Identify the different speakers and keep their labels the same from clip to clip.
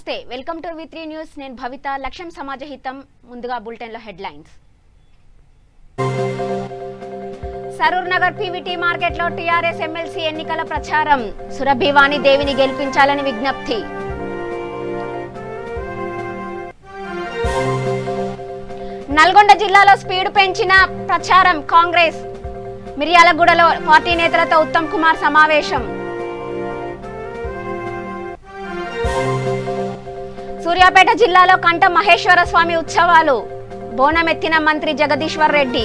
Speaker 1: నమస్తే welcome to V3 news నేను భవిత లక్ష్యం సమాజ హితం ముందుగా బులెటిన్ లో headlines Saroor Nagar PVT market లో టీఆర్ఎస్ ఎమ్మెల్సీ ఎన్నికల ప్రచారం సురభివాణి దేవిని గెలిపించాలని విజ్ఞప్తి నల్గొండ జిల్లాలో స్పీడ్ పెంచిన ప్రచారం కాంగ్రెస్ మిర్యాలగూడలో పార్టీ నేతలతో ఉత్తమ్ కుమార్ సమావేశం సూర్యాపేట జిల్లాలో కంఠ మహేశ్వర స్వామి ఉత్సవాలు బోనమెత్తిన మంత్రి జగదీశ్వర్ రెడ్డి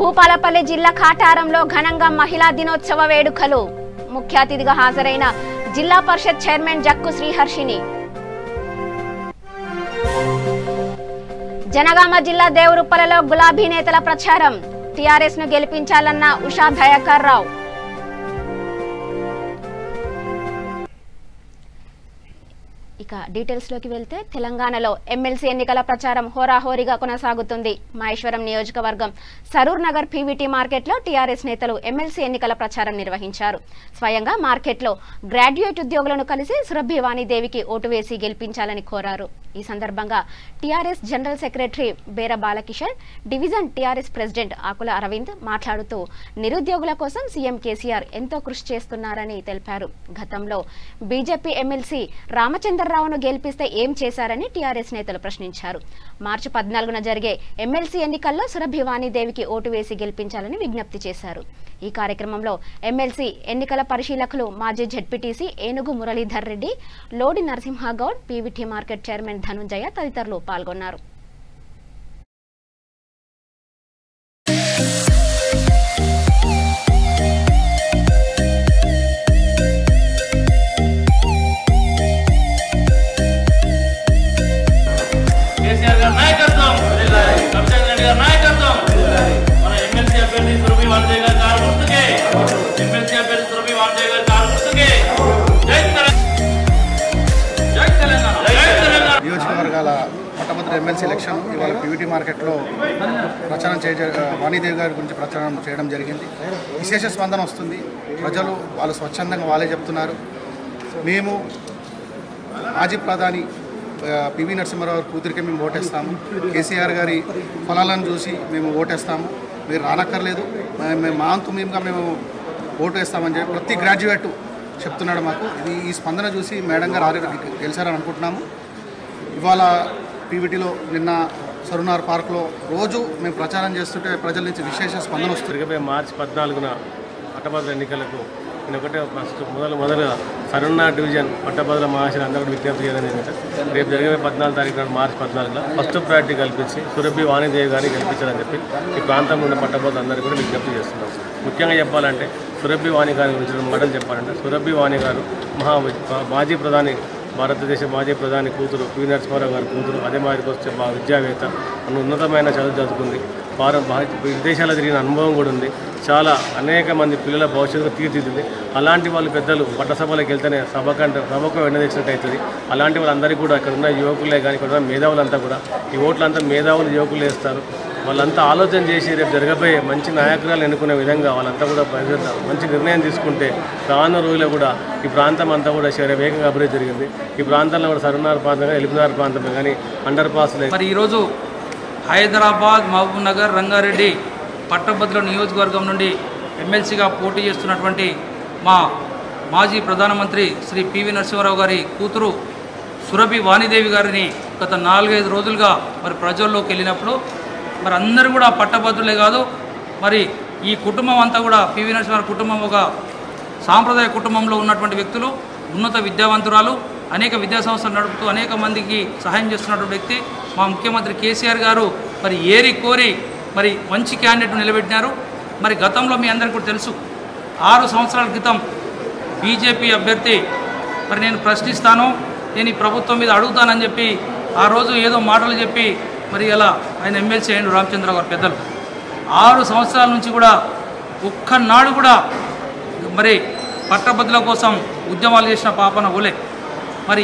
Speaker 1: భూపాలపల్లి జిల్లా కాటారంలో ఘనంగా మహిళా దినోత్సవ వేడుకలు ముఖ్య అతిథిగా హాజరైన జిల్లా పరిషత్ చైర్మన్ జక్కు శ్రీహర్షిని జనగామ జిల్లా దేవరుప్పలలో గులాబీ నేతల ప్రచారం టీఆర్ఎస్ ను గెలిపించాలన్న ఉషా దయాకర్ రావు ఇక డీటెయిల్స్ లోకి వెళ్తే తెలంగాణలో ఎమ్మెల్సీ ఎన్నికల ప్రచారం హోరాహోరీగా కొనసాగుతుంది. మహేశ్వరం నియోజకవర్గం సరూర్ నగర్ పీవీటీ మార్కెట్లో టీఆర్ఎస్ నేతలు ఎమ్మెల్సీ ఎన్నికల ప్రచారం నిర్వహించారు. స్వయంగా మార్కెట్లో గ్రాడ్యుయేట్ ఉద్యోగులను కలిసి సురభివాణి దేవికి ఓటు వేసి గెలిపించాలని కోరారు. ఈ సందర్భంగా TRS general secretary Bera Balakishan, division TRS president Akula Aravind మాట్లాడుతూ నిరుద్యోగుల కోసం సీఎం కేసీఆర్ ఎంతో కృషి చేస్తున్నారని తెలిపారు. గతంలో బీజేపీ ఎమ్మెల్సీ రామచంద్రరావును గెలిపిస్తే ఏం చేశారని టీఆర్ఎస్ నేతలు ప్రశ్నించారు. మార్చి 14న జరిగే ఎమ్మెల్సీ ఎన్నికల్లో సురభివాణి దేవికి ఓటు వేసి గెలిపించాలని విజ్ఞప్తి చేశారు. ఈ కార్యక్రమంలో ఎమ్మెల్సీ ఎన్నికల పరిశీలకులు మాజీ ZPTC Enugu Muralidhar Reddy, Lodi Narasimhagoud, PVT market chairman Dhanunjaya తదితరులు పాల్గొన్నారు.
Speaker 2: నియోజకవర్గాల మొట్టమొదటి ఎమ్మెల్సీ ఎలక్షన్ ఇవాళ పీవీటీ మార్కెట్లో ప్రచారం వాణిదేవి గారి గురించి ప్రచారం చేయడం జరిగింది. విశేష స్పందన వస్తుంది. ప్రజలు వాళ్ళు స్వచ్ఛందంగా వాళ్ళే చెప్తున్నారు. మేము మాజీ ప్రధాని పివి నరసింహారావు కూతురికి మేము ఓటేస్తాము, కేసీఆర్ గారి ఫలాలను చూసి మేము ఓటేస్తాము, మీరు రానక్కర్లేదు, మా అంతు మేము ఓటు వేస్తామని చెప్పి ప్రతి గ్రాడ్యుయేట్ చెప్తున్నాడు మాకు. ఈ స్పందన చూసి మేడం గారు గెలిచారని అనుకుంటున్నాము. ఇవాళ పీవీటీలో నిన్న సరునార్ పార్క్లో రోజు మేము ప్రచారం చేస్తుంటే ప్రజల నుంచి విశేష స్పందన వస్తుంది.
Speaker 3: మార్చి 14న పట్టభద్రుల ఎన్నికలకు నేను ఒకటే ఫస్ట్ మొదలుగా సరునార్ డివిజన్ పట్టభద్రుల మహాశయులు అందరూ విజ్ఞప్తి చేయడం జరిగింది. రేపు జరిగే 14 తారీఖు నాడు మార్చి 14న ఫస్ట్ ప్రయారిటీ కల్పించి సురభివాణి దేవి గారిని గెలిపించాలని చెప్పి ఈ ప్రాంతంలో ఉన్న పట్టభద్రులు అందరూ కూడా విజ్ఞప్తి చేస్తున్నాం. ముఖ్యంగా చెప్పాలంటే సురభివాణి గారి గురించి మాటలు చెప్పాలంటే సురభివాణి గారు మాజీ ప్రధాని, భారతదేశ మాజీ ప్రధాని కూతురు, పివి నరసింహారావు గారి కూతురు, అదే మాదిరికి వస్తే విద్యావేత్త, ఉన్నతమైన చదువు చదువుకుంది, విదేశాల్లో తిరిగిన అనుభవం కూడా ఉంది, చాలా అనేక మంది పిల్లల భవిష్యత్తు తీర్చిదిద్ది. అలాంటి వాళ్ళు పెద్దలు పట్టసభలకు వెళ్తేనే సభకు వెన్నదీసినట్టు అవుతుంది. అలాంటి వాళ్ళందరికీ కూడా ఇక్కడ ఉన్న యువకులే కానీ ఇక్కడ ఉన్న మేధావులంతా కూడా ఈ ఓట్లంతా మేధావులు యువకులు వేస్తారు. వాళ్ళంతా ఆలోచన చేసి రేపు జరగబోయే మంచి నాయకురాలు ఎన్నుకునే విధంగా వాళ్ళంతా కూడా మంచి నిర్ణయం తీసుకుంటే రానున్న రోజుల్లో కూడా ఈ ప్రాంతం అంతా కూడా వేగంగా అభివృద్ధి జరిగింది. ఈ ప్రాంతంలో కూడా సరునార్ ప్రాంతం, ఎలిపినార్ ప్రాంతమే కానీ అండర్ పాస్ లేదు.
Speaker 4: మరి ఈరోజు హైదరాబాద్, మహబూబ్ నగర్, రంగారెడ్డి పట్టభద్రుల నియోజకవర్గం నుండి ఎమ్మెల్సీగా పోటీ చేస్తున్నటువంటి మా మాజీ ప్రధానమంత్రి శ్రీ పివి నరసింహారావు గారి కూతురు సురభి వాణిదేవి గారిని గత 4-5 రోజులుగా మరి ప్రజల్లోకి వెళ్ళినప్పుడు మరి అందరూ కూడా పట్టభద్రులే కాదు, మరి ఈ కుటుంబం అంతా కూడా పివి నరసింహారావు కుటుంబం ఒక సాంప్రదాయ కుటుంబంలో ఉన్నటువంటి వ్యక్తులు, ఉన్నత విద్యావంతురాలు, అనేక విద్యా సంస్థలు నడుపుతూ అనేక మందికి సహాయం చేస్తున్నటువంటి వ్యక్తి మా ముఖ్యమంత్రి కేసీఆర్ గారు మరి ఏరి కోరి మరి మంచి క్యాండిడేట్ నిలబెట్టినారు. మరి గతంలో మీ అందరికీ కూడా తెలుసు, 6 సంవత్సరాల క్రితం బీజేపీ అభ్యర్థి మరి నేను ప్రశ్నిస్తాను, నేను ఈ ప్రభుత్వం మీద అడుగుతానని చెప్పి ఆ రోజు ఏదో మాటలు చెప్పి మరి ఇలా ఆయన ఎమ్మెల్సీ అయ్యిండు రామచంద్రరావు గారు పెద్దలు. 6 సంవత్సరాల నుంచి కూడా ఒక్కనాడు కూడా మరి పట్టభద్రుల కోసం ఉద్యమాలు చేసిన పాపన ఓలే. మరి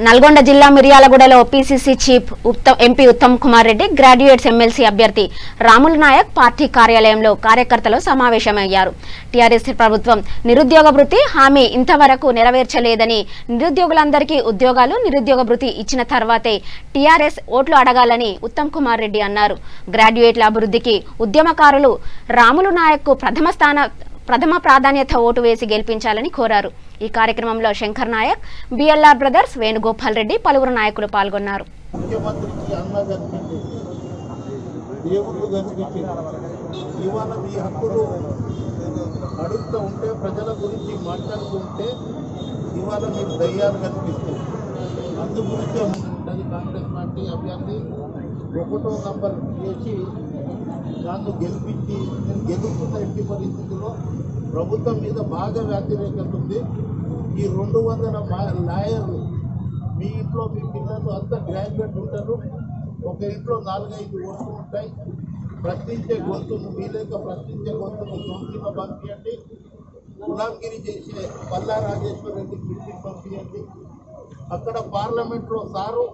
Speaker 1: నల్గొండ జిల్లా మిర్యాలగూడలో PCC chief MP Uttam Kumar Reddy graduates MLC అభ్యర్థి రాములు నాయక్ పార్టీ కార్యాలయంలో కార్యకర్తలు సమావేశమయ్యారు. టీఆర్ఎస్ ప్రభుత్వం నిరుద్యోగ భృతి హామీ ఇంతవరకు నెరవేర్చలేదని, నిరుద్యోగులందరికీ ఉద్యోగాలు నిరుద్యోగ భృతి ఇచ్చిన తర్వాతే టీఆర్ఎస్ ఓట్లు అడగాలని ఉత్తమ్ కుమార్ రెడ్డి అన్నారు. గ్రాడ్యుయేట్ల అభివృద్ధికి ఉద్యమకారులు రాములు నాయక్ ప్రథమ ప్రాధాన్యత ఓటు వేసి గెలిపించాలని కోరారు. ఈ కార్యక్రమంలో శంకర్ నాయక్, బిఎల్ఆర్ బ్రదర్స్, వేణుగోపాల్ రెడ్డి, పలువురు నాయకులు పాల్గొన్నారు.
Speaker 5: దాన్ని గెలిపించి నేను గెలుపుతున్న ఎట్టి పరిస్థితుల్లో ప్రభుత్వం మీద బాగా వ్యతిరేకత ఉంది. ఈ 200 లాయర్లు మీ ఇంట్లో మీ పిల్లలు అంతా గ్రాడ్యుయేట్ ఉంటారు. ఒక ఇంట్లో 4-5 ఓట్లు ఉంటాయి. ప్రశ్నించే గొంతును వీలేక ప్రశ్నించే గొంతును కౌన్సిల్లో పంపించండి. గులాంగిరి చేసే పల్లా రాజేశ్వర రెడ్డి మీటింగ్ పంపించండి. అక్కడ పార్లమెంట్లో సారు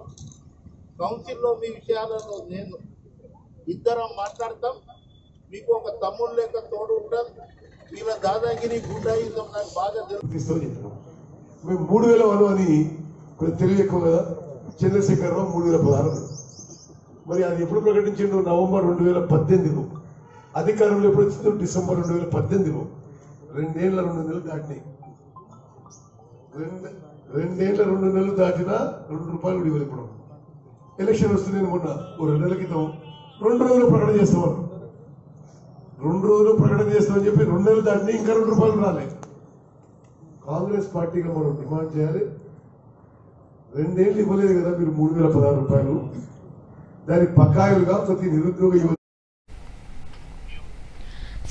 Speaker 5: కౌన్సిల్లో మీ విషయాలను నేను ఇద్దరం మాట్లాడతాం. మీకు ఒక తమ్ముడు లేక తోడు ఉంటాం. వీళ్ళ దాదాగిరి గుండాయిజం నాకు బాగా తెలుసు.
Speaker 6: మేము 3000 అని తెలివి ఎక్కువ కదా. చంద్రశేఖరరావు 3016. మరి అది ఎప్పుడు ప్రకటించిండు? నవంబర్ 2018. అధికారంలో ఎప్పుడు వచ్చిందో డిసెంబర్ 2018. 2 ఏళ్ల 2 నెలలు దాటినాయి. 2 ఏళ్ల 2 నెలలు దాటినా ₹2 కూడా ఇవ్వలేదు. ఇప్పుడు ఎలక్షన్ వస్తుంది. మొన్న 2 నెలల క్రితం 2 రోజులు ప్రకటన చేస్తామని 2 రోజులు ప్రకటన చేస్తామని చెప్పి 2 నెలలు దాటిని ఇంకా ₹2 రాలేదు. కాంగ్రెస్ పార్టీగా మనం డిమాండ్ చేయాలి. 2 ఏళ్ళు ఇవ్వలేదు కదా మీరు ₹3016. దానికి బకాయిలుగా ప్రతి నిరుద్యోగ యువత.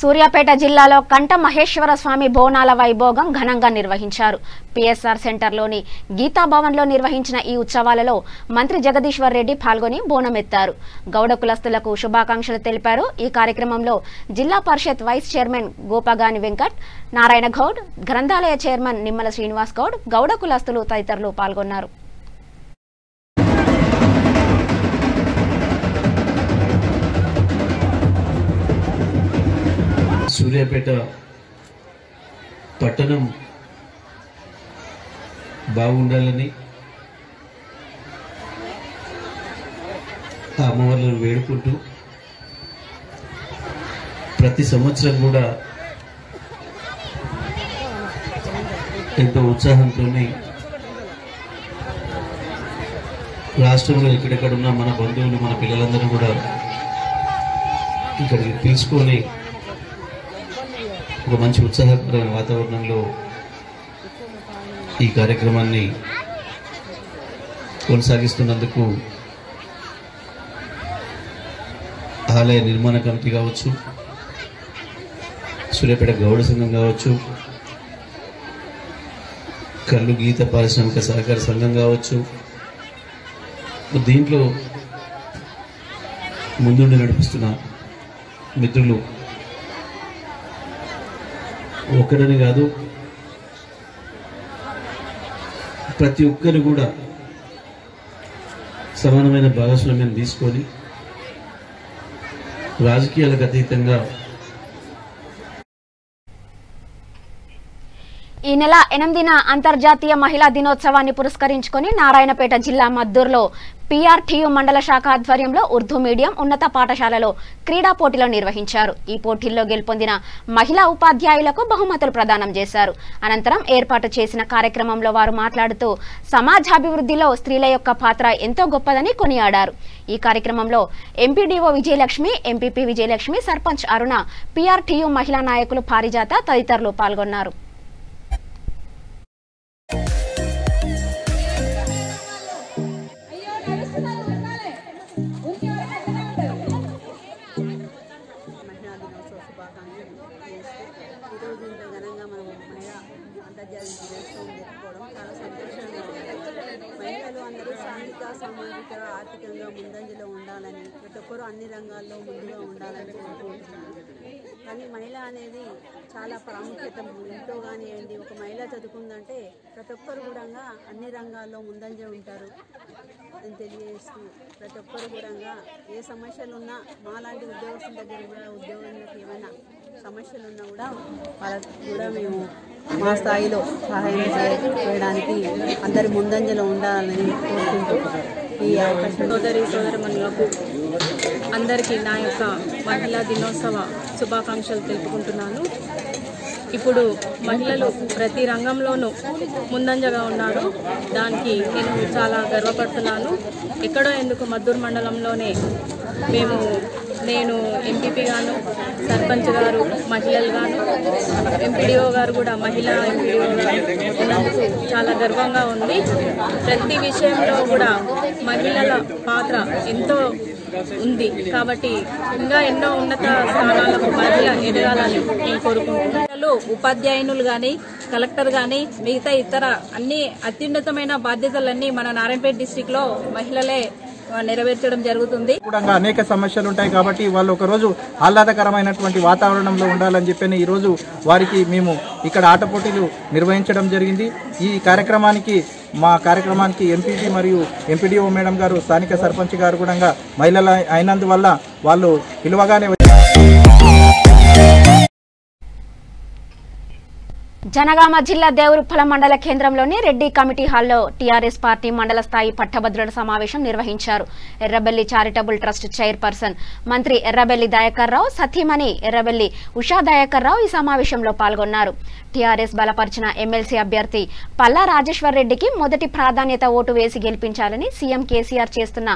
Speaker 1: సూర్యాపేట జిల్లాలో కంఠ మహేశ్వర స్వామి బోనాల వైభోగం ఘనంగా నిర్వహించారు. పిఎస్ఆర్ సెంటర్లోని గీతాభవన్లో నిర్వహించిన ఈ ఉత్సవాలలో మంత్రి జగదీశ్వర్ రెడ్డి పాల్గొని బోనమెత్తారు. గౌడ కులస్తులకు శుభాకాంక్షలు తెలిపారు. ఈ కార్యక్రమంలో జిల్లా పరిషత్ వైస్ చైర్మన్ గోపగాని వెంకట్, నారాయణ గౌడ్, గ్రంథాలయ చైర్మన్ నిమ్మల శ్రీనివాస్ గౌడ్, గౌడ కులస్తులు తదితరులు పాల్గొన్నారు.
Speaker 7: సూర్యాపేట పట్టణం బాగుండాలని ఆ అమ్మవార్లను వేడుకుంటూ ప్రతి సంవత్సరం కూడా ఎంతో ఉత్సాహంతో రాష్ట్రంలో ఎక్కడెక్కడున్న మన బంధువులు మన పిల్లలందరూ కూడా ఇక్కడికి పిలుచుకొని ఒక మంచి ఉత్సాహకరమైన వాతావరణంలో ఈ కార్యక్రమాన్ని కొనసాగిస్తున్నందుకు ఆలయ నిర్మాణ కమిటీ కావచ్చు, సూర్యాపేట గౌడ సంఘం కావచ్చు, కల్లు గీత పారిశ్రామిక సహకార సంఘం కావచ్చు, దీంట్లో ముందుండి నడిపిస్తున్న మిత్రులు ఒక్కడని కాదు, ప్రతి ఒక్కరు కూడా సమానమైన భాగస్వామ్యం తీసుకొని రాజకీయాలకు అతీతంగా
Speaker 1: ఈ నెల 8న అంతర్జాతీయ మహిళా దినోత్సవాన్ని పురస్కరించుకొని నారాయణపేట జిల్లా మద్దూరులో పీఆర్టీయూ మండల శాఖ ఆధ్వర్యంలో ఉర్దూ మీడియం ఉన్నత పాఠశాలలో క్రీడా పోటీలు నిర్వహించారు. ఈ పోటీల్లో గెలుపొందిన మహిళా ఉపాధ్యాయులకు బహుమతులు ప్రదానం చేశారు. అనంతరం ఏర్పాటు చేసిన కార్యక్రమంలో వారు మాట్లాడుతూ సమాజాభివృద్ధిలో స్త్రీల యొక్క పాత్ర ఎంతో గొప్పదని కొనియాడారు. ఈ కార్యక్రమంలో ఎంపీడీఓ విజయలక్ష్మి, ఎంపీపీ విజయలక్ష్మి, సర్పంచ్ అరుణ, పీఆర్టీయూ మహిళా నాయకులు పారిజాత తదితరులు పాల్గొన్నారు.
Speaker 8: సామాజిక ఆర్థికంగా ముందంజలో ఉండాలని, ప్రతి ఒక్కరూ అన్ని రంగాల్లో ముందుగా ఉండాలని కోరుకుంటున్నాను. కానీ మహిళ అనేది చాలా ప్రాముఖ్యత ఇంట్లో కానివ్వండి. ఒక మహిళ చదువుకుందంటే ప్రతి ఒక్కరు కూడా అన్ని రంగాల్లో ముందంజ ఉంటారు అని తెలియజేస్తూ ప్రతి ఒక్కరు కూడా ఏ సమస్యలు ఉన్నా మాలాంటి ఉద్యోగస్తుల దగ్గర కూడా ఉద్యోగులకు ఏమైనా సమస్యలు ఉన్నా కూడా వాళ్ళకి కూడా మేము మా స్థాయిలో సహాయం చేయడానికి అందరి ముందంజలో ఉండాలని కోరుకుంటూ ఈ అవకాశం సోదరిమణులకు అందరికీ నా యొక్క మహిళా దినోత్సవ శుభాకాంక్షలు తెలుపుకుంటున్నాను. ఇప్పుడు మహిళలు ప్రతి రంగంలోనూ ముందంజగా ఉన్నారు. దానికి నేను చాలా గర్వపడుతున్నాను. ఎక్కడో ఎందుకు మద్దూరు మండలంలోనే నేను ఎంపీపీ గాను, సర్పంచ్ గారు మహిళలు గాను, ఎంపీడీఓ గారు కూడా మహిళా ఎంపీడీఓ గారు చాలా గర్వంగా ఉంది. ప్రతి విషయంలో కూడా మహిళల పాత్ర ఎంతో ఉంది కాబట్టి ఇంకా ఎన్నో ఉన్నత స్థానాలకు మహిళ ఎదగాలని నేను కోరుకుంటున్నాను. ఉపాధ్యాయునులు కానీ, కలెక్టర్ కానీ, మిగతా ఇతర అన్ని అత్యున్నతమైన బాధ్యతలన్నీ మన నారాయణపేట డిస్టిక్ లో మహిళలే నెరవేర్చడం జరుగుతుంది.
Speaker 9: కూడా అనేక సమస్యలు ఉంటాయి కాబట్టి వాళ్ళు ఒకరోజు ఆహ్లాదకరమైనటువంటి వాతావరణంలో ఉండాలని చెప్పి ఈ రోజు వారికి మేము ఇక్కడ ఆట పోటీలు నిర్వహించడం జరిగింది. ఈ కార్యక్రమానికి ఎంపీపీ మరియు ఎంపీడీఓ మేడం గారు, స్థానిక సర్పంచ్ గారు కూడా మహిళలు అయినందువల్ల వాళ్ళు పిలువగానే
Speaker 1: జనగామ జిల్లా దేవరుప్పల మండల కేంద్రంలోని రెడ్డి కమిటీ హాల్లో టీఆర్ఎస్ పార్టీ మండల స్థాయి పట్టభద్రుల సమావేశం నిర్వహించారు. ఎర్రబెల్లి చారిటబుల్ ట్రస్ట్ చైర్పర్సన్ మంత్రి ఎర్రబెల్లి దయాకర్ రావు, సతీమణి ఎర్రబెల్లి ఉషా దయాకర్ రావు ఈ సమావేశంలో పాల్గొన్నారు. టీఆర్ఎస్ బలపరిచిన ఎమ్మెల్సీ అభ్యర్థి పల్లా రాజేశ్వర్ రెడ్డికి మొదటి ప్రాధాన్యత ఓటు వేసి గెలిపించాలని సీఎం కేసీఆర్ చేస్తున్న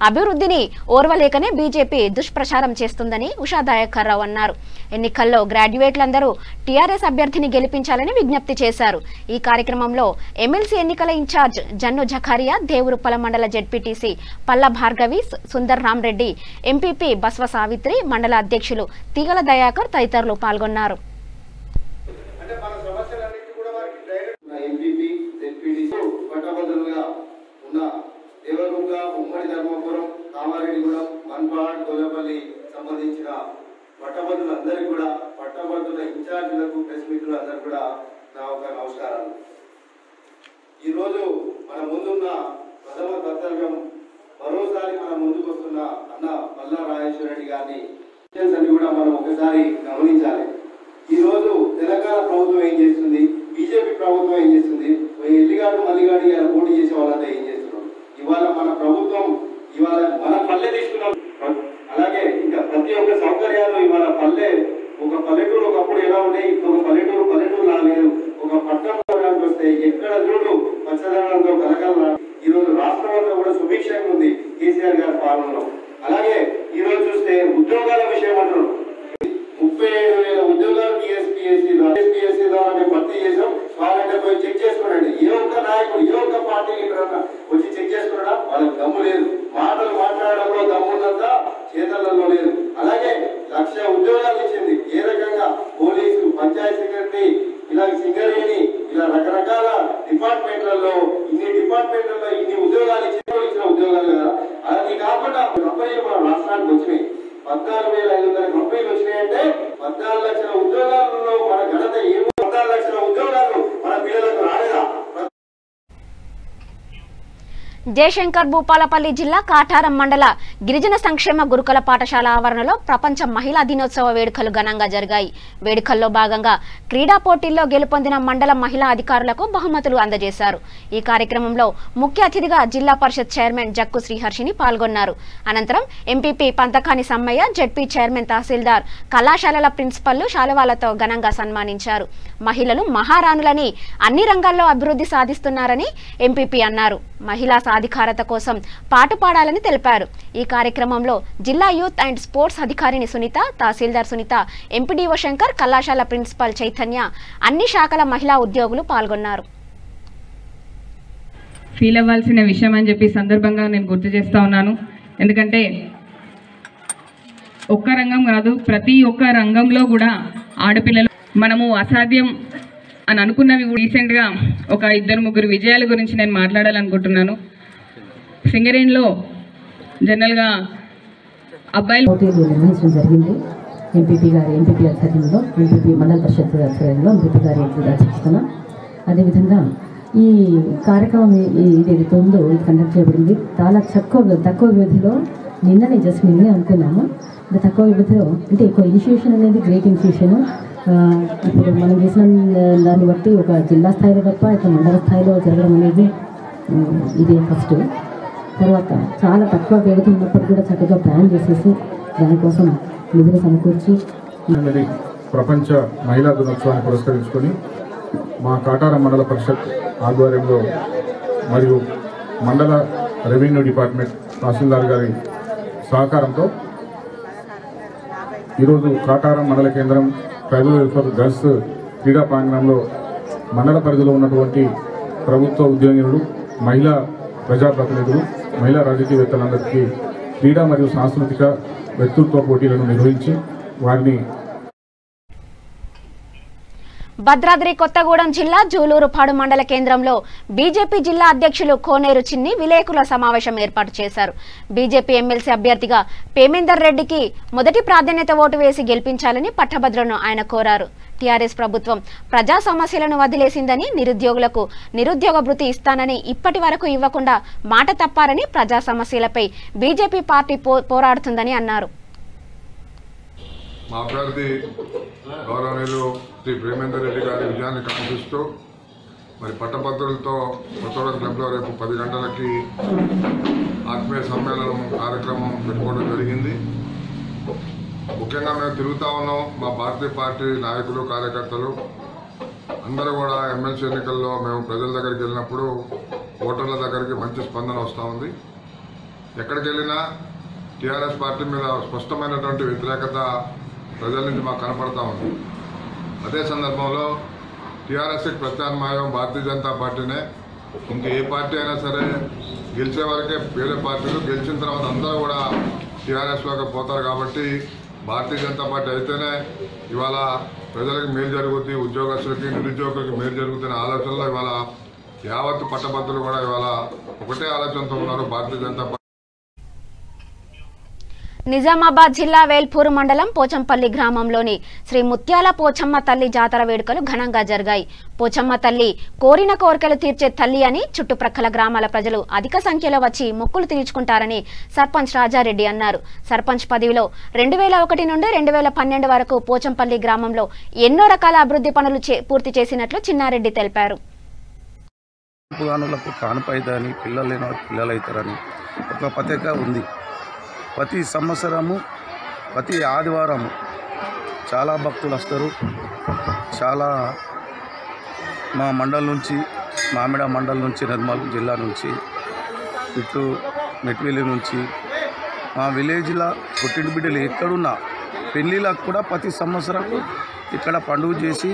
Speaker 1: అభివృద్ధిని ఓర్వలేకనే బీజేపీ దుష్ప్రచారం చేస్తుందని ఉషా దయాకర్ రావు అన్నారు. ఎన్నికల్లో గ్రాడ్యుయేట్లందరూ టీఆర్ఎస్ అభ్యర్థిని గెలిపించాలని విజ్ఞప్తి చేశారు. ఈ కార్యక్రమంలో ఎమ్మెల్సీ ఎన్నికల ఇన్ఛార్జ్ జన్ను జకారియా, దేవరుప్పల మండల జెడ్పీటీసీ పల్లా భార్గవి, సుందర్ రామ్ రెడ్డి, ఎంపీపీ బస్వ సావిత్రి, మండల అధ్యక్షులు తీగల దయాకర్ తదితరులు పాల్గొన్నారు.
Speaker 10: పట్టభద్రులందరికీ కూడా, పట్టభద్రుల ఇన్ఛార్జీలకు, ప్రెస్ మీట్లు అందరికీ కూడా నా ఒక నమస్కారాలు. ఈరోజు మన ముందున్న ప్రథమ కర్తవ్యం మరోసారి మన ముందుకు వస్తున్న అన్న పల్లా రాజేశ్వర రెడ్డి గారిని అన్ని కూడా మనం ఒకసారి గమనించాలి. ఈరోజు తెలంగాణ ప్రభుత్వం ఏం చేస్తుంది, బీజేపీ ప్రభుత్వం ఏం చేస్తుంది, ఎల్లిగాడు మల్లిగాడు ఇలా పోటీ చేసే వాళ్ళంతా ఏం చేస్తున్నారు. ఇవాళ మన ప్రభుత్వం ఇవాళ మన పల్లె తీసుకున్నాం. అలాగే ఇంకా ప్రతి ఒక్క సౌకర్యాలు ఇవాళ ఒక పల్లెటూరు ఒకప్పుడు ఎలా ఉండే, ఒక పల్లెటూరు లాలేదు. ఒక పట్టణానికి వస్తే ఎక్కడ చూడు పచ్చదనంతో కలకల. ఈరోజు రాష్ట్రం అంతా కూడా సుభిక్షంగా ఉంది కేసీఆర్ గారి పాలనలో. అలాగే ఈరోజు చూస్తే ఉద్యోగాల విషయం అంటారు, 37,000 ఉద్యోగాలు టీఎస్పీఎస్సీ ద్వారా మేము భర్తీ చేసాం. వాళ్ళంటే పోయి చెక్ చేసుకోండి. ఏ ఒక్క నాయకుడు, ఏ ఒక్క పార్టీ వచ్చి చెక్ చేసుకున్నాడా? వాళ్ళకి దమ్ము లేదు. మాటలు మాట్లాడడంలో దమ్మున్నంత చేతలలో లేదు. అలాగే 1,00,000 ఉద్యోగాలు ఇచ్చింది. ఏ రకంగా పోలీసు, పంచాయతీ సెక్రటరీ, ఇలా సింగరేణి, ఇలా రకరకాల డిపార్ట్మెంట్లలో ఇన్ని ఉద్యోగాలు ఇచ్చిన ఉద్యోగాలు కదా. అది కాకుండా కంపెనీలు మన రాష్ట్రానికి వచ్చినాయి. 14,500 కంపెనీలు వచ్చినాయంటే 14 లక్షల ఉద్యోగాలలో మన ఘనత ఏమో. 14 లక్షల ఉద్యోగాలు మన పిల్లలకు రాలేదా?
Speaker 1: జయశంకర్ భూపాలపల్లి జిల్లా కాటారం మండల గిరిజన సంక్షేమ గురుకుల పాఠశాల ఆవరణలో ప్రపంచ మహిళా దినోత్సవ వేడుకలు ఘనంగా జరిగాయి. వేడుకల్లో భాగంగా క్రీడా పోటీల్లో గెలుపొందిన మండల మహిళా అధికారులకు బహుమతులు అందజేశారు. ఈ కార్యక్రమంలో ముఖ్య అతిథిగా జిల్లా పరిషత్ చైర్మన్ జక్కు శ్రీహర్షిని పాల్గొన్నారు. అనంతరం MPP Panthakani Sammaiah, ZP chairman తహసీల్దార్, కళాశాలల ప్రిన్సిపల్లు శాలువాలతో ఘనంగా సన్మానించారు. మహిళలు మహారాణులని, అన్ని రంగాల్లో అభివృద్ధి సాధిస్తున్నారని ఎంపీపీ అన్నారు. మహిళా సాధికారత కోసం పాటుపాడాలని తెలిపారు. ఈ కార్యక్రమంలో జిల్లా యూత్ అండ్ స్పోర్ట్స్ అధికారిని సునీత, తహసీల్దార్ సునీత, ఎంపీడీఓ శంకర్, కళాశాల ప్రిన్సిపల్ చైతన్య, అన్ని శాఖల మహిళా ఉద్యోగులు పాల్గొన్నారు.
Speaker 11: ఫీల్ అవ్వాల్సిన విషయం అని చెప్పి సందర్భంగా నేను గుర్తు చేస్తా ఉన్నాను. ఎందుకంటే ఒక్క రంగం కాదు, ప్రతి ఒక్క రంగంలో కూడా ఆడపిల్లలు మనము అసాధ్యం అని అనుకున్నవి. రీసెంట్గా ఒక 2-3 విజయాల గురించి నేను మాట్లాడాలనుకుంటున్నాను. సింగరేణిలో జనరల్గా అబ్బాయిలు
Speaker 12: పోటీలు నిర్వహించడం జరిగింది. ఎంపీపీ ఆధ్వర్యంలో ఎంపీపీ మండల పరిషత్ ఆధ్వర్యంలో ఎంపీపీ గారి అధ్యక్షతన అదేవిధంగా ఈ కార్యక్రమం ఏదైతే ఉందో ఇది కండక్ట్ చేయబడింది. చాలా తక్కువ వ్యవధిలో నిన్ననే అనుకున్నాము. తక్కువ వ్యవధిలో అంటే ఒక ఇనిషియేషన్ అనేది గ్రేట్ ఇనిషియేషన్. ఇప్పుడు మనం చేసిన దాన్ని బట్టి ఒక జిల్లా స్థాయిలో తప్ప ఇక మండల స్థాయిలో జరగడం అనేది ఇదే ఫస్ట్. తర్వాత చాలా తక్కువ వ్యవధి ఉన్నప్పుడు కూడా చక్కగా ప్లాన్ చేసేసి దానికోసం నిధులు సమకూర్చి
Speaker 13: ప్రపంచ మహిళా దినోత్సవాన్ని పురస్కరించుకొని మా కాటారం మండల పరిషత్ ఆధ్వర్యంలో మరియు మండల రెవెన్యూ డిపార్ట్మెంట్ తహసీల్దార్ గారి సహకారంతో ఈరోజు కాటారం మండల కేంద్రం ట్రైబల్ వెల్ఫేర్ గర్ల్స్ క్రీడా ప్రాంగణంలో మండల పరిధిలో ఉన్నటువంటి ప్రభుత్వ ఉద్యోగులు, మహిళా ప్రజాప్రతినిధులు, మహిళా రాజకీయవేత్తలందరికీ క్రీడా మరియు సాంస్కృతిక వ్యక్తిత్వ పోటీలను నిర్వహించి వారిని
Speaker 1: భద్రాద్రి కొత్తగూడెం జిల్లా జూలూరుపాడు మండల కేంద్రంలో బీజేపీ జిల్లా అధ్యక్షులు కోనేరు చిన్ని విలేకరుల సమావేశం ఏర్పాటు చేశారు. బీజేపీ ఎమ్మెల్సీ అభ్యర్థిగా పేమేందర్ రెడ్డికి మొదటి ప్రాధాన్యత ఓటు వేసి గెలిపించాలని పట్టభద్రులను ఆయన కోరారు. టీఆర్ఎస్ ప్రభుత్వం ప్రజా సమస్యలను వదిలేసిందని, నిరుద్యోగులకు నిరుద్యోగ భృతి ఇస్తానని ఇప్పటి వరకు ఇవ్వకుండా మాట తప్పారని, ప్రజా సమస్యలపై బీజేపీ పార్టీ పోరాడుతుందని అన్నారు.
Speaker 14: మా అభ్యర్థి గౌరవనీయులు శ్రీ ప్రేమేందర్ రెడ్డి గారి విజయాన్ని కాంక్షిస్తూ మరి పట్టభద్రులతో కొత్తగూడెం క్లబ్లో రేపు 10 గంటలకి ఆత్మీయ సమ్మేళనం కార్యక్రమం పెట్టుకోవడం జరిగింది. ముఖ్యంగా మేము తిరుగుతూ ఉన్నాం. మా భారతీయ పార్టీ నాయకులు, కార్యకర్తలు అందరూ కూడా ఎమ్మెల్సీ ఎన్నికల్లో మేము ప్రజల దగ్గరికి వెళ్ళినప్పుడు ఓటర్ల దగ్గరికి మంచి స్పందన వస్తూ ఉంది. ఎక్కడికి వెళ్ళినా టీఆర్ఎస్ పార్టీ మీద స్పష్టమైనటువంటి వ్యతిరేకత ప్రజల నుంచి మాకు కనపడతా ఉంది. అదే సందర్భంలో టీఆర్ఎస్కి ప్రత్యామ్నాయం భారతీయ జనతా పార్టీనే. ఇంక ఏ పార్టీ అయినా సరే గెలిచే వరకే వేరే పార్టీలు, గెలిచిన తర్వాత అందరూ కూడా టీఆర్ఎస్లోకి పోతారు. కాబట్టి భారతీయ జనతా పార్టీ అయితేనే ఇవాళ ప్రజలకు మేలు జరుగుతుంది, ఉద్యోగస్తులకి నిరుద్యోగులకి మేలు జరుగుతున్న ఆలోచనలో ఇవాళ యావత్తు పట్టభద్రులు కూడా ఇవాళ ఒకటే ఆలోచనతో ఉన్నారు. భారతీయ జనతా పార్టీ
Speaker 1: నిజామాబాద్ జిల్లా వేల్పూర్ మండలం పోచంపల్లి గ్రామంలోని శ్రీ ముత్యాల పోచమ్మ తల్లి జాతర వేడుకలు ఘనంగా జరిగాయి. పోచమ్మ తల్లి కోరిన కోరికలు తీర్చే తల్లి అని చుట్టుప్రక్కల గ్రామాల ప్రజలు అధిక సంఖ్యలో వచ్చి మొక్కులు తీర్చుకుంటారని సర్పంచ్ రాజారెడ్డి అన్నారు. సర్పంచ్ పదవిలో 2001 నుండి 2012 వరకు పోచంపల్లి గ్రామంలో ఎన్నో రకాల అభివృద్ధి పనులు పూర్తి చేసినట్లు చిన్నారెడ్డి తెలిపారు.
Speaker 15: కానుపైదని పిల్లలు లేని పిల్లలు అవుతారని ఒక పత్రిక ఉంది. ప్రతి సంవత్సరము ప్రతి ఆదివారం చాలా భక్తులు వస్తారు. చాలా మా మండలం నుంచి, మామిడ మండలం నుంచి, నిర్మల్ జిల్లా నుంచి, ఇటు మెట్విల్లి నుంచి, మా విలేజ్లో పుట్టిన బిడ్డలు ఎక్కడున్నా పెళ్ళిళ్ళకు కూడా ప్రతి సంవత్సరం ఇక్కడ పండుగ చేసి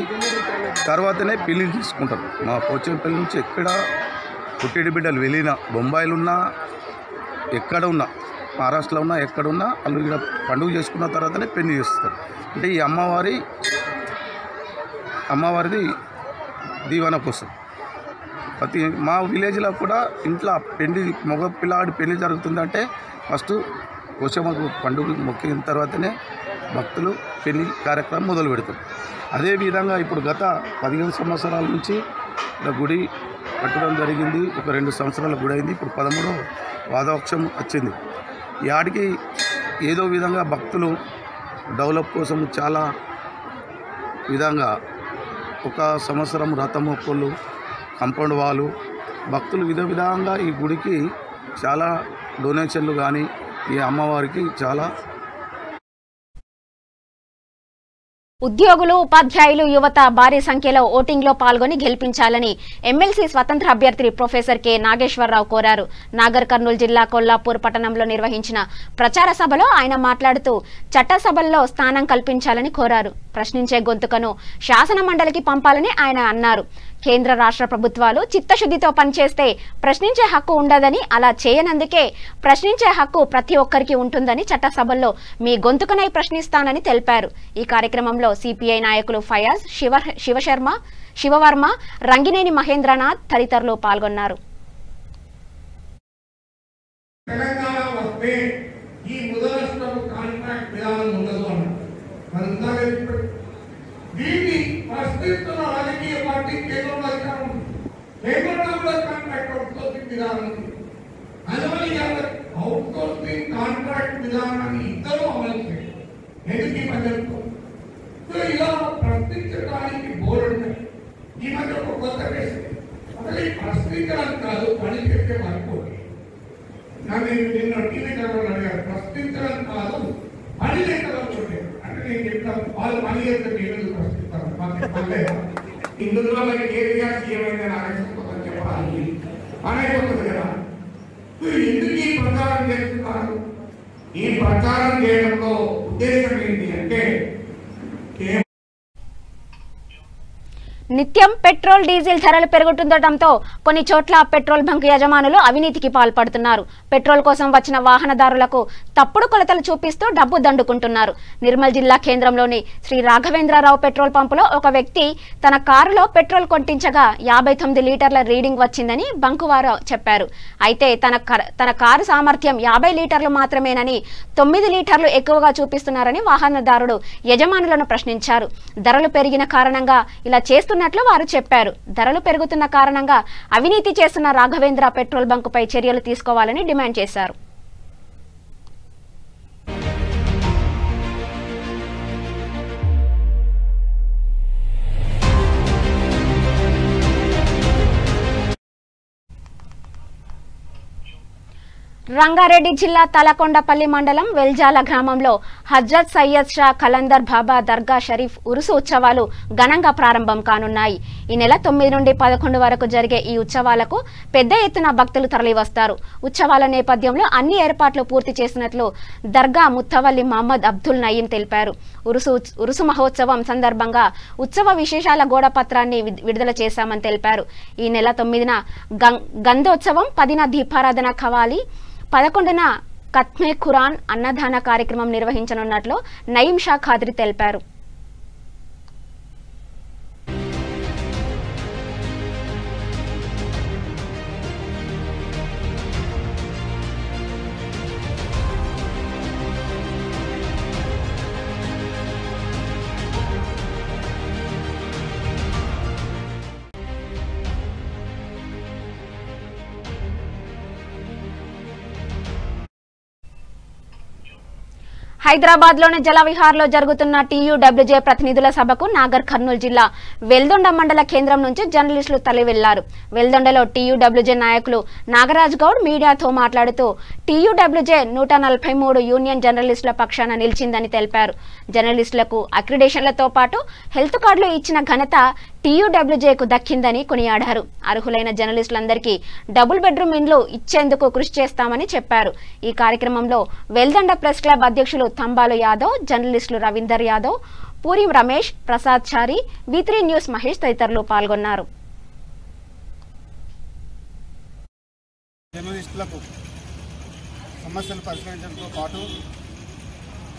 Speaker 15: తర్వాతనే పెళ్ళిళ్ళు తీసుకుంటారు. మా పోచంపల్లి నుంచి ఎక్కడ పుట్టిన బిడ్డలు వెళ్ళినా, బొంబాయిలున్నా, ఎక్కడ ఉన్నా, మహారాష్ట్రలో ఉన్నా, ఎక్కడున్నా వాళ్ళు ఇక్కడ పండుగ చేసుకున్న తర్వాతనే పెళ్లి చేస్తారు. అంటే ఈ అమ్మవారిది దీవెన కోసం ప్రతి మా విలేజ్లో కూడా ఇంట్లో పెళ్లి మగ పిల్లాడి పెళ్లి జరుగుతుందంటే ఫస్ట్ పోచమ్మకు పండుగ మొక్కిన తర్వాతనే భక్తులు పెళ్లి కార్యక్రమం మొదలు పెడతారు. అదేవిధంగా ఇప్పుడు గత 15 సంవత్సరాల నుంచి గుడి కట్టడం జరిగింది. ఒక 2 సంవత్సరాల గుడి అయింది. ఇప్పుడు 13వ వాదోక్షం వచ్చింది. ఈ ఆడికి ఏదో విధంగా భక్తులు డెవలప్ కోసం చాలా విధంగా ఒక సంవత్సరం రథమొక్కలు, కంపౌండ్ వాళ్ళు, భక్తులు విధంగా ఈ గుడికి చాలా డొనేషన్లు కానీ ఈ అమ్మవారికి చాలా
Speaker 1: ఉద్యోగులు, ఉపాధ్యాయులు, యువత భారీ సంఖ్యలో ఓటింగ్లో పాల్గొని గెలిపించాలని ఎమ్మెల్సీ స్వతంత్ర అభ్యర్థి ప్రొఫెసర్ కె నాగేశ్వరరావు కోరారు. నాగర్ కర్నూలు జిల్లా కొల్లాపూర్ పట్టణంలో నిర్వహించిన ప్రచార సభలో ఆయన మాట్లాడుతూ చట్టసభల్లో స్థానం కల్పించాలని కోరారు. ప్రశ్నించే గొంతుకను శాసన మండలికి పంపాలని ఆయన అన్నారు. కేంద్ర రాష్ట్ర ప్రభుత్వాలు చిత్తశుద్ధితో పనిచేస్తే ప్రశ్నించే హక్కు ఉండదని, అలా చేయనందుకే ప్రశ్నించే హక్కు ప్రతి ఒక్కరికి ఉంటుందని చట్టసభల్లో మీ గొంతుకనై ప్రశ్నిస్తానని తెలిపారు. ఈ కార్యక్రమంలో సిపిఐ నాయకులు ఫయాజ్, శివవర్మ, రంగినేని మహేంద్రనాథ్ తదితరులు పాల్గొన్నారు.
Speaker 16: విధానం ఉంది. అందువల్ల అవుట్ సోర్సింగ్ కాంట్రాక్ట్ విధానాన్ని ఇద్దరు అమలు చేయాలి. ఎందుకు ఈ మధ్య సో ఇలా ప్రశ్నించడానికి బోర్డు ఉన్నాయి. ఈ మధ్య ఒక కొత్త కేసు అసలు ఈ ప్రశ్నించడానికి కాదు, పని చేస్తే పనుకోండి. నన్ను నిన్న టీవీ ఛానల్ అడిగారు, ప్రశ్నించడానికి కాదు పని చేయాలనుకోండి. అంటే నేను చెప్తాను, వాళ్ళు పని చేస్తే నేను ప్రశ్నిస్తాను. మాకు పనిలేదా? ఇందులో ఏరియా ఏమైనా అనేకపోతే చెప్పాలి అనేకపోతుంది కదా. ఎందుకు ఈ ప్రచారం చేస్తున్నారు? ఈ ప్రచారం చేయడంలో ఉద్దేశం ఏంటి అంటే
Speaker 1: నిత్యం పెట్రోల్ డీజిల్ ధరలు పెరుగుతుండటంతో కొన్ని చోట్ల పెట్రోల్ బంక్ యజమానులు అవినీతికి పాల్పడుతున్నారు. పెట్రోల్ కోసం వచ్చిన వాహనదారులకు తప్పుడు కొలతలు చూపిస్తూ డబ్బు దండుకుంటున్నారు. నిర్మల్ జిల్లా కేంద్రంలోని శ్రీ రాఘవేంద్రరావు పెట్రోల్ పంపులో ఒక వ్యక్తి తన కారులో పెట్రోల్ కొట్టించగా 59 లీటర్ల రీడింగ్ వచ్చిందని బంకు వారు చెప్పారు. అయితే తన కారు సామర్థ్యం 50 లీటర్లు మాత్రమేనని 9 లీటర్లు ఎక్కువగా చూపిస్తున్నారని వాహనదారుడు యజమానులను ప్రశ్నించారు. ధరలు పెరిగిన కారణంగా ఇలా చేస్తున్నట్లు వారు చెప్పారు. ధరలు పెరుగుతున్న కారణంగా అవినీతి చేస్తున్న రాఘవేంద్ర పెట్రోల్ బంకుపై చర్యలు తీసుకోవాలని డిమాండ్ చేశారు. రంగారెడ్డి జిల్లా తలకొండపల్లి మండలం వెల్జాల గ్రామంలో హజ్రత్ సయ్యద్ షా కలందర్ బాబా దర్గా షరీఫ్ ఉరుసు ఉత్సవాలు ఘనంగా ప్రారంభం కానున్నాయి. ఈ నెల 9 నుండి 11 వరకు జరిగే ఈ ఉత్సవాలకు పెద్ద ఎత్తున భక్తులు తరలివస్తారు. ఉత్సవాల నేపథ్యంలో అన్ని ఏర్పాట్లు పూర్తి చేసినట్లు దర్గా ముత్తవల్లి మహమ్మద్ అబ్దుల్ నయీం తెలిపారు. ఉరుసు మహోత్సవం సందర్భంగా ఉత్సవ విశేషాల గోడపత్రాన్ని విడుదల చేశామని తెలిపారు. ఈ నెల 9న గంధోత్సవం, 10న దీపారాధన ఖవాలి, 11న ఖత్మే ఖురాన్ అన్నదాన కార్యక్రమం నిర్వహించనున్నట్లు నయీం షా ఖాద్రి తెలిపారు. హైదరాబాద్లోని జలవిహార్లో జరుగుతున్న టీయూడబ్ల్యూజే ప్రతినిధుల సభకు నాగర్ కర్నూలు జిల్లా వెల్దొండ మండల కేంద్రం నుంచి జర్నలిస్టులు తరలివెళ్లారు. వెల్దొండలో టీయూడబ్ల్యూజే నాయకులు నాగరాజ్ గౌడ్ మీడియాతో మాట్లాడుతూ టీయూడబ్ల్యూజే 143 యూనియన్ జర్నలిస్టుల పక్షాన నిలిచిందని తెలిపారు. జర్నలిస్టులకు అక్రిడేషన్లతో పాటు హెల్త్ కార్డులు ఇచ్చిన ఘనత టీయూడబ్ల్యూజేకు దక్కిందని కొనియాడారు. అర్హులైన జర్నలిస్టులందరికీ డబుల్ బెడ్రూమ్ ఇండ్లు ఇచ్చేందుకు కృషి చేస్తామని చెప్పారు. ఈ కార్యక్రమంలో వెల్దొండ ప్రెస్ క్లబ్ అధ్యక్షులు తంబాలు యాదవ్, జర్నలిస్టులు రవీందర్ యాదవ్, పూరి రమేష్, ప్రసాద్ చారి, V3 న్యూస్ మహేష్ తదితరులు పాల్గొన్నారు.
Speaker 17: జర్నలిస్టులకు సమస్యలు పరిష్కరించడంతో పాటు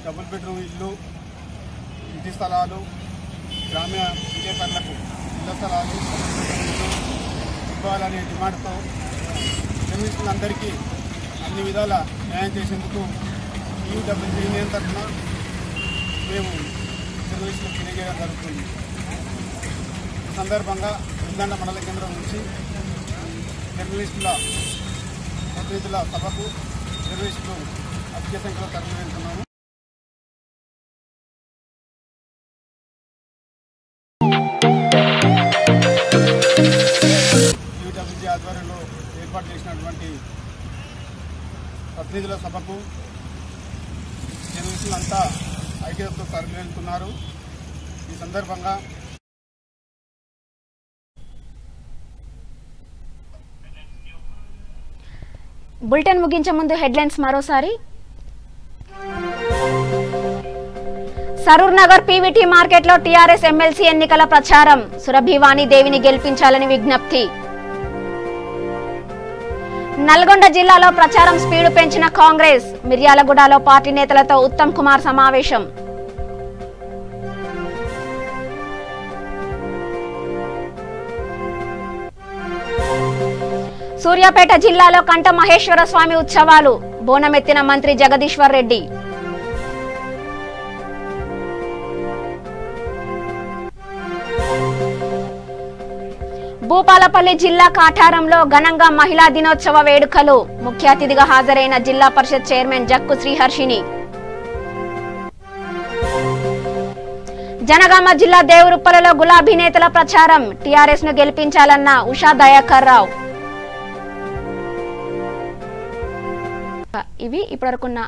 Speaker 17: డబుల్ బెడ్రూమ్ ఇల్లు, ఇంటి స్థలాలు, గ్రామీణ విలేకరులకు ఇళ్ల స్థలాలు ఇవ్వాలనే డిమాండ్తో జర్నలిస్టులందరికీ అన్ని విధాల న్యాయం చేసేందుకు టీయూడబ్ల్యూజే యూనియన్ తరఫున మేము జర్నలిస్టులకు తెలియజేయడం జరుగుతుంది. ఈ సందర్భంగా వెల్దండ మండల కేంద్రం నుంచి జర్నలిస్టుల ప్రతినిధుల సభకు జర్నలిస్టులు అధిక సంఖ్యలో తరలి వెళ్తున్నాము. టీయూడబ్ల్యూజే ఆధ్వర్యంలో ఏర్పాటు చేసినటువంటి ప్రతినిధుల సభకు జర్నలిస్టులంతా ఐక్యతతో తరలి వెళ్తున్నారు. ఈ సందర్భంగా
Speaker 1: బులెటిన్ ముగించే ముందు హెడ్లైన్స్ మరోసారి. సరూర్ నగర్ పీవీటీ మార్కెట్లో టీఆర్ఎస్ ఎమ్మెల్సీ ఎన్నికల ప్రచారం. సురభివాణి దేవిని గెలిపించాలని విజ్ఞప్తి. నల్గొండ జిల్లాలో ప్రచారం స్పీడ్ పెంచిన కాంగ్రెస్. మిర్యాలగూడలో పార్టీ నేతలతో ఉత్తమ్ కుమార్ సమావేశం. సూర్యాపేట జిల్లాలో కంట మహేశ్వర స్వామి ఉత్సవాలు. బోనమెత్తిన మంత్రి జగదీశ్వర్ రెడ్డి. భూపాలపల్లి జిల్లా కాఠారంలో ఘనంగా మహిళా దినోత్సవ వేడుకలు. ముఖ్య అతిథిగా హాజరైన జిల్లా పరిషత్ చైర్మన్ జక్కు శ్రీహర్షిని. జనగామ జిల్లా దేవరుప్పలలో గులాబీ నేతల ప్రచారం. టీఆర్ఎస్ ను గెలిపించాలన్న ఉషా దయాకర్ రావు. ఇవి ఇప్పటివరకున్న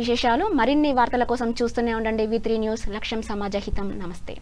Speaker 1: విశేషాలు. మరిన్ని వార్తల కోసం చూస్తూనే ఉండండి V3 న్యూస్. లక్ష్యం సమాజ హితం. నమస్తే.